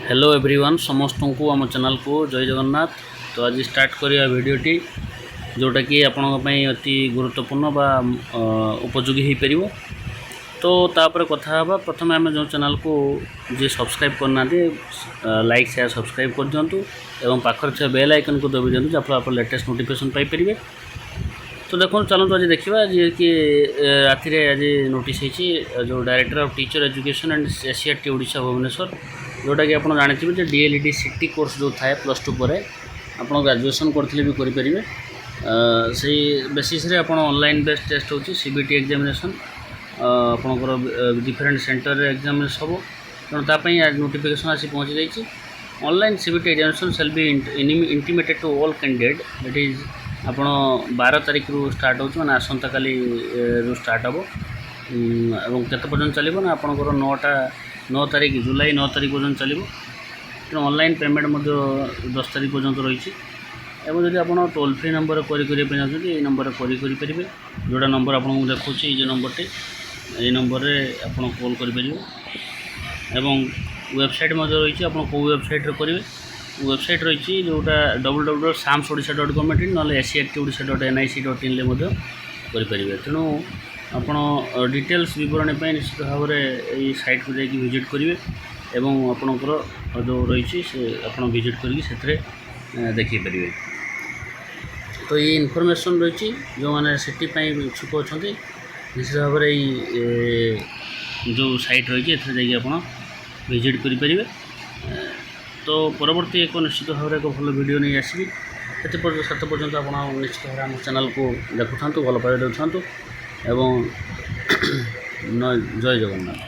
Hello everyone समस्त को आम चैनल को जय जगन्नाथ। तो आज स्टार्ट करिया वीडियोटी जोटा कि आपंपाई अति गुरुत्वपूर्ण बा उपयोगी हो पार। तो तापर कथा हाँ प्रथम आम जो चैनल को जी सब्सक्राइब करना लाइक शेयर सब्सक्राइब कर दिंतु एवं पाखर बेल आइकन को दबी दिंतु जहाँ आप लेटेस्ट नोटिफिकेशन पाइपर। तो देखो चलते आज देखा जी कि राति आज नोटिस होती जो director of teacher education and SCERT Odisha Bhubaneswar जोटा कि आप जानते हैं डीएलईडी सीटी कोर्स जो थाए +2 पर आप ग्रेजुएशन करते भी करेंगे से बेसीस आप ऑनलाइन बेस्ड टेस्ट हो सीबीटी एग्जामिनेशन आपंकर डिफरेंट सेंटर एग्जाम सब तेनाली आज नोटिफिकेशन आसी पहुँची जाइए। Online CBT examination shall be intimated to all candidate it is आप 12 तारीख रू स्टार्ट हो मैंने आसंता काली स्टार्ट हम और केत पर्यटन चलो ना आपंकर 9 तारीख जुलाई 9 तारीख पर्यटन चलो तेणु ऑनलाइन पेमेंट 10 तारीख पर्यटन रही है। जब आप टोल फ्री नंबर करेंगे चाहते नंबर करेंगे जोड़ा नंबर आपको देखा ये नंबर ये नंबर आप कॉल करेंगे एवं वेबसाइट रही आप वेबसाइट करेंगे वेबसाइट रही जोटा www.samsodisha.gov.in ना acrtodisha.nic.in करेंगे। तेणु आप डिटेल्स विवरण निश्चित भाव में ये साइट को जाकि विजिट करेंगे एवं आपणकर जो रही आप विजिट करके देखी पारे। तो ये इनफॉरमेशन रही जो मैंने सिटी इच्छुक अच्छा निश्चित भाव में जो साइट रही है विजिट करेंगे। तो परवर्ती एक निश्चित भाव में एक भल वीडियो नहीं आसबि से पर्यटन आप निश्चित भाव में चैनल को देखु था भल पाइबा देखातु एवं जय जगन्नाथ।